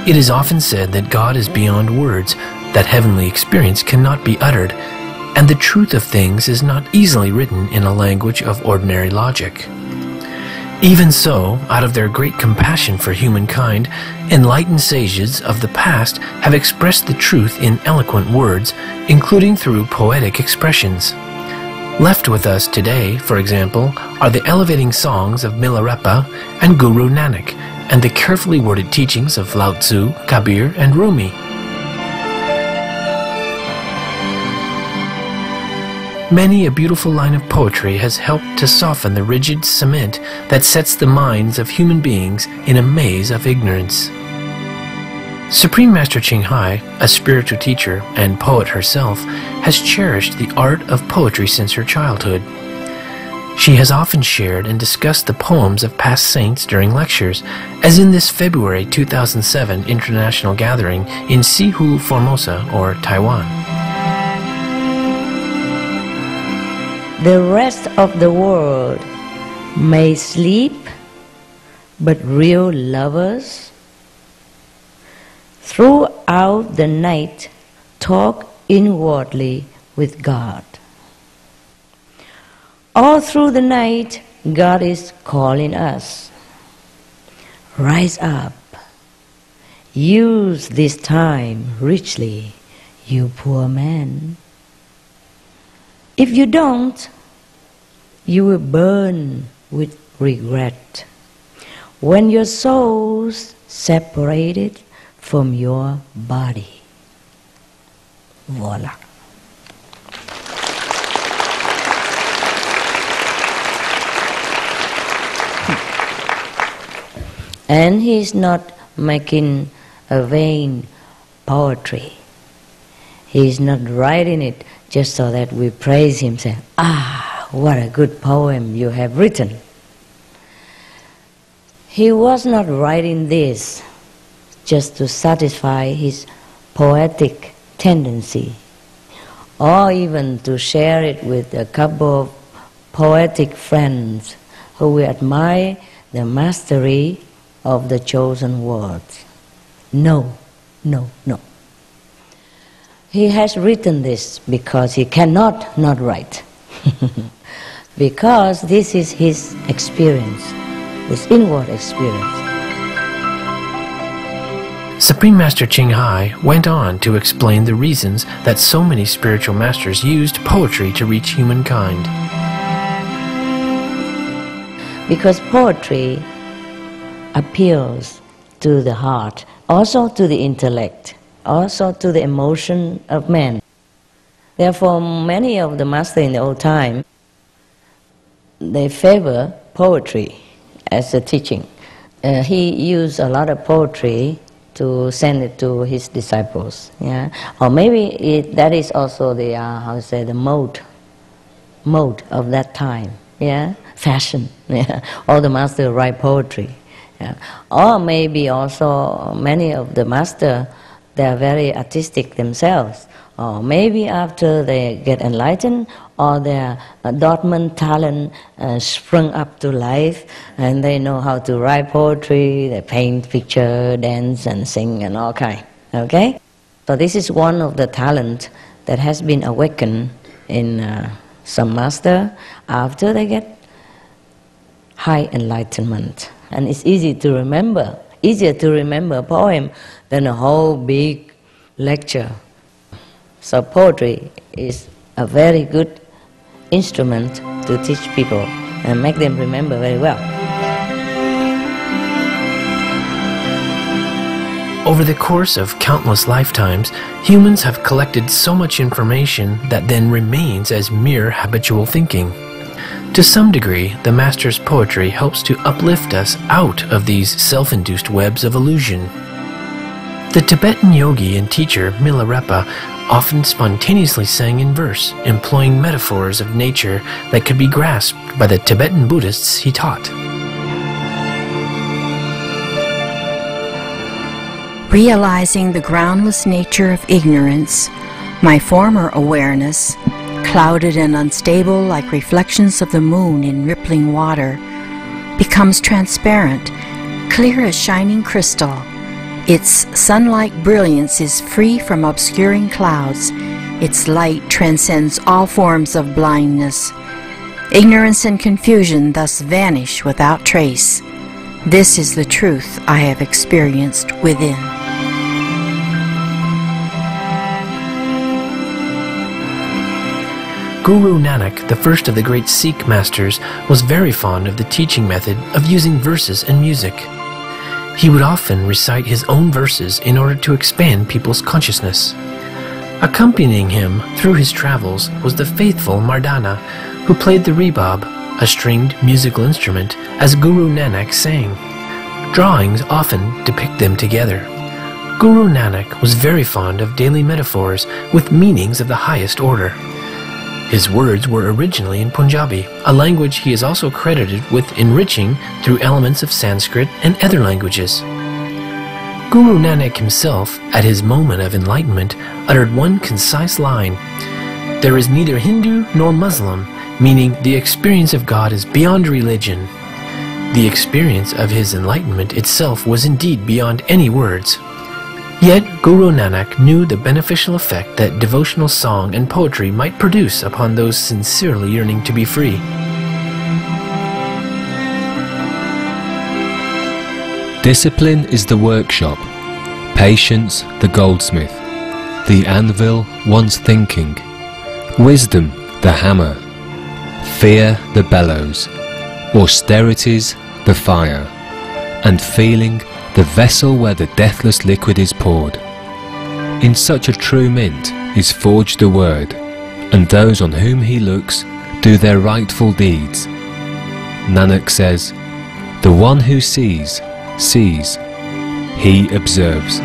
It is often said that God is beyond words, that heavenly experience cannot be uttered, and the truth of things is not easily written in a language of ordinary logic. Even so, out of their great compassion for humankind, enlightened sages of the past have expressed the truth in eloquent words, including through poetic expressions. Left with us today, for example, are the elevating songs of Milarepa and Guru Nanak, and the carefully worded teachings of Lao Tzu, Kabir, and Rumi. Many a beautiful line of poetry has helped to soften the rigid cement that sets the minds of human beings in a maze of ignorance. Supreme Master Ching Hai, a spiritual teacher and poet herself, has cherished the art of poetry since her childhood. She has often shared and discussed the poems of past saints during lectures, as in this February 2007 international gathering in Sihu, Formosa, or Taiwan. The rest of the world may sleep, but real lovers throughout the night talk inwardly with God. All through the night, God is calling us. Rise up. Use this time richly, you poor man. If you don't, you will burn with regret when your soul's separated from your body. Voila. And he's not making a vain poetry. He's not writing it just so that we praise him, say, "Ah, what a good poem you have written." He was not writing this just to satisfy his poetic tendency, or even to share it with a couple of poetic friends who will admire the mastery of the chosen words. No, no, no. He has written this because he cannot not write. Because this is his experience, his inward experience. Supreme Master Ching Hai went on to explain the reasons that so many spiritual masters used poetry to reach humankind. Because poetry appeals to the heart, also to the intellect, also to the emotion of man. Therefore, many of the masters in the old time, they favor poetry as a teaching. He used a lot of poetry to send it to his disciples, yeah. Or maybe that is also the the mode of that time, yeah, fashion. Yeah, all the masters write poetry, yeah. Or maybe also many of the masters, they are very artistic themselves. Or maybe after they get enlightened, or their dormant talent sprung up to life, and they know how to write poetry, they paint picture, dance and sing and all kind. Okay? So this is one of the talent that has been awakened in some master after they get high enlightenment. And it's easy to remember, easier to remember a poem than a whole big lecture. So poetry is a very good instrument to teach people and make them remember very well. Over the course of countless lifetimes, humans have collected so much information that then remains as mere habitual thinking. To some degree, the Master's poetry helps to uplift us out of these self-induced webs of illusion. The Tibetan yogi and teacher Milarepa often spontaneously sang in verse, employing metaphors of nature that could be grasped by the Tibetan Buddhists he taught. Realizing the groundless nature of ignorance, my former awareness, clouded and unstable like reflections of the moon in rippling water, becomes transparent, clear as shining crystal, Its sun-like brilliance is free from obscuring clouds. Its light transcends all forms of blindness. Ignorance and confusion thus vanish without trace. This is the truth I have experienced within. Guru Nanak, the first of the great Sikh masters, was very fond of the teaching method of using verses and music. He would often recite his own verses in order to expand people's consciousness. Accompanying him through his travels was the faithful Mardana, who played the rebab, a stringed musical instrument, as Guru Nanak sang. Drawings often depict them together. Guru Nanak was very fond of daily metaphors with meanings of the highest order. His words were originally in Punjabi, a language he is also credited with enriching through elements of Sanskrit and other languages. Guru Nanak himself, at his moment of enlightenment, uttered one concise line: "There is neither Hindu nor Muslim," meaning the experience of God is beyond religion. The experience of his enlightenment itself was indeed beyond any words. Yet Guru Nanak knew the beneficial effect that devotional song and poetry might produce upon those sincerely yearning to be free. Discipline is the workshop, patience the goldsmith, the anvil one's thinking, wisdom the hammer, fear the bellows, austerities the fire, and feeling the vessel where the deathless liquid is poured. In such a true mint is forged the word, and those on whom he looks do their rightful deeds. Nanak says, "The one who sees, sees. He observes."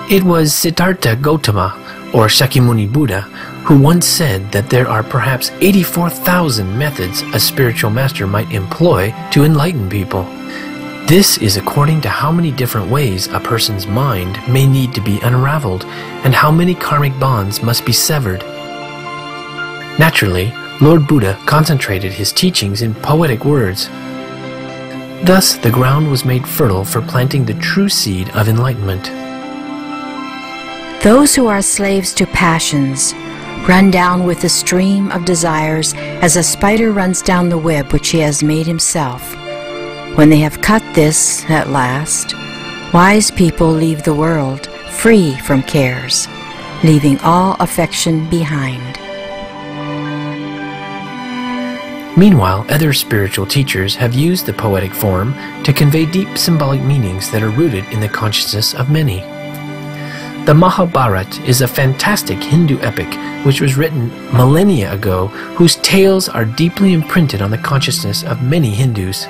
It was Siddhartha Gautama, or Shakyamuni Buddha, who once said that there are perhaps 84,000 methods a spiritual master might employ to enlighten people. This is according to how many different ways a person's mind may need to be unraveled and how many karmic bonds must be severed. Naturally, Lord Buddha concentrated his teachings in poetic words. Thus, the ground was made fertile for planting the true seed of enlightenment. Those who are slaves to passions run down with the stream of desires as a spider runs down the web which he has made himself. When they have cut this at last, wise people leave the world free from cares, leaving all affection behind. Meanwhile, other spiritual teachers have used the poetic form to convey deep symbolic meanings that are rooted in the consciousness of many. The Mahabharata is a fantastic Hindu epic which was written millennia ago, whose tales are deeply imprinted on the consciousness of many Hindus.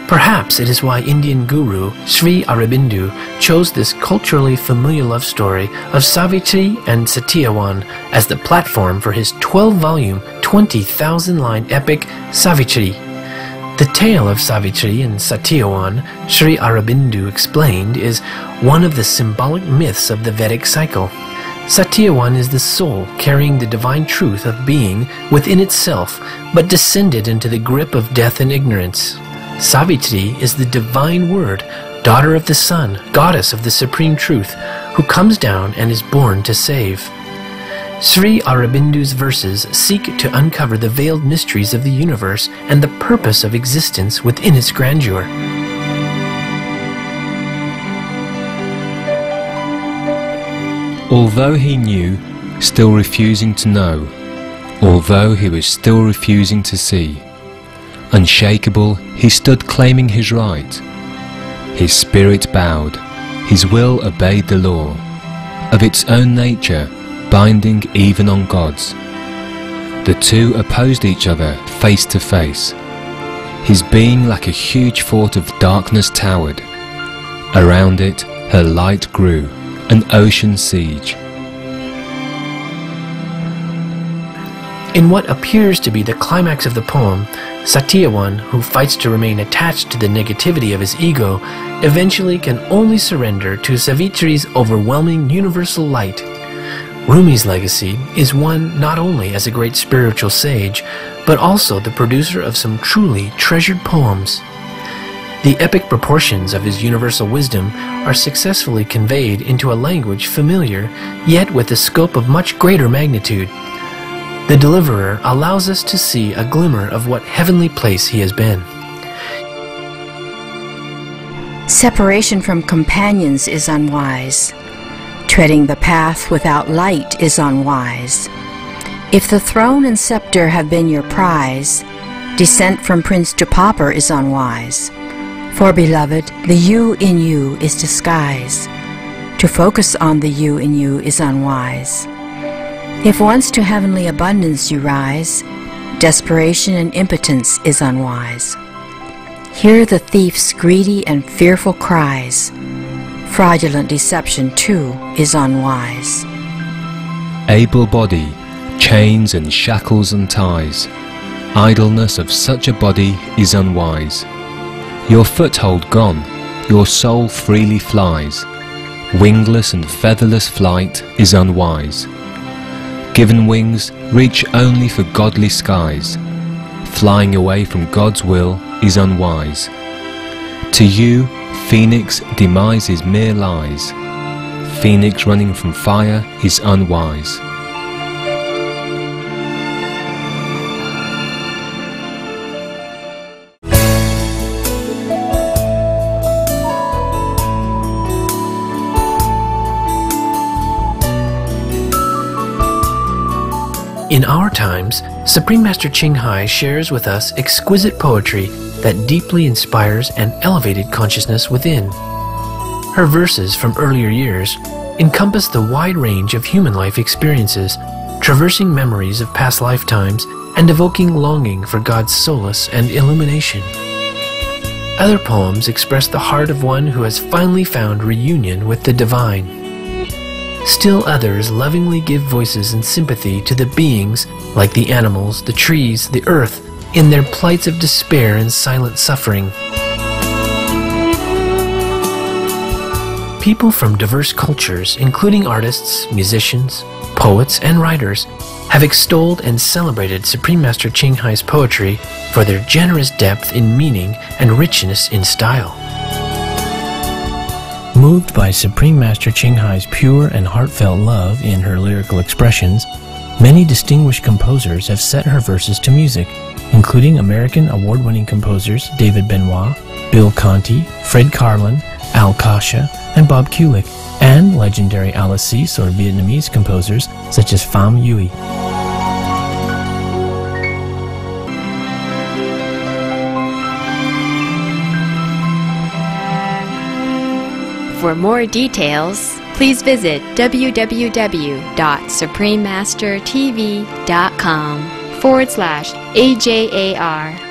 Perhaps it is why Indian guru Sri Aurobindo chose this culturally familiar love story of Savitri and Satyavan as the platform for his 12-volume, 20,000-line epic Savitri. The tale of Savitri and Satyavan, Sri Aurobindo explained, is one of the symbolic myths of the Vedic cycle. Satyavan is the soul carrying the divine truth of being within itself, but descended into the grip of death and ignorance. Savitri is the divine word, daughter of the sun, goddess of the supreme truth, who comes down and is born to save. Sri Aurobindo's verses seek to uncover the veiled mysteries of the universe and the purpose of existence within its grandeur. Although he knew, still refusing to know, although he was still refusing to see, unshakable, he stood claiming his right. His spirit bowed, his will obeyed the law, of its own nature, binding even on God's. The two opposed each other face to face. His being like a huge fort of darkness towered. Around it her light grew, an ocean siege. In what appears to be the climax of the poem, Satyavan, who fights to remain attached to the negativity of his ego, eventually can only surrender to Savitri's overwhelming universal light. Rumi's legacy is one not only as a great spiritual sage, but also the producer of some truly treasured poems. The epic proportions of his universal wisdom are successfully conveyed into a language familiar, yet with a scope of much greater magnitude. The Deliverer allows us to see a glimmer of what heavenly place he has been. Separation from companions is unwise. Treading the path without light is unwise. If the throne and scepter have been your prize, descent from prince to pauper is unwise. For, beloved, the you in you is disguise. To focus on the you in you is unwise. If once to heavenly abundance you rise, desperation and impotence is unwise. Hear the thief's greedy and fearful cries. Fraudulent deception, too, is unwise. Able body, chains and shackles and ties. Idleness of such a body is unwise. Your foothold gone, your soul freely flies. Wingless and featherless flight is unwise. Given wings, reach only for godly skies. Flying away from God's will is unwise. To you, Phoenix demise is mere lies. Phoenix running from fire is unwise. In our times, Supreme Master Ching Hai shares with us exquisite poetry that deeply inspires an elevated consciousness within. Her verses from earlier years encompass the wide range of human life experiences, traversing memories of past lifetimes and evoking longing for God's solace and illumination. Other poems express the heart of one who has finally found reunion with the divine. Still others lovingly give voices and sympathy to the beings, like the animals, the trees, the earth, in their plights of despair and silent suffering. People from diverse cultures, including artists, musicians, poets, and writers, have extolled and celebrated Supreme Master Ching Hai's poetry for their generous depth in meaning and richness in style. Moved by Supreme Master Ching Hai's pure and heartfelt love in her lyrical expressions, many distinguished composers have set her verses to music, including American award-winning composers David Benoit, Bill Conti, Fred Karlin, Al Kasha, and Bob Kulick, and legendary Alice or Vietnamese composers such as Pham Yui. For more details, please visit www.suprememastertv.com/AJAR.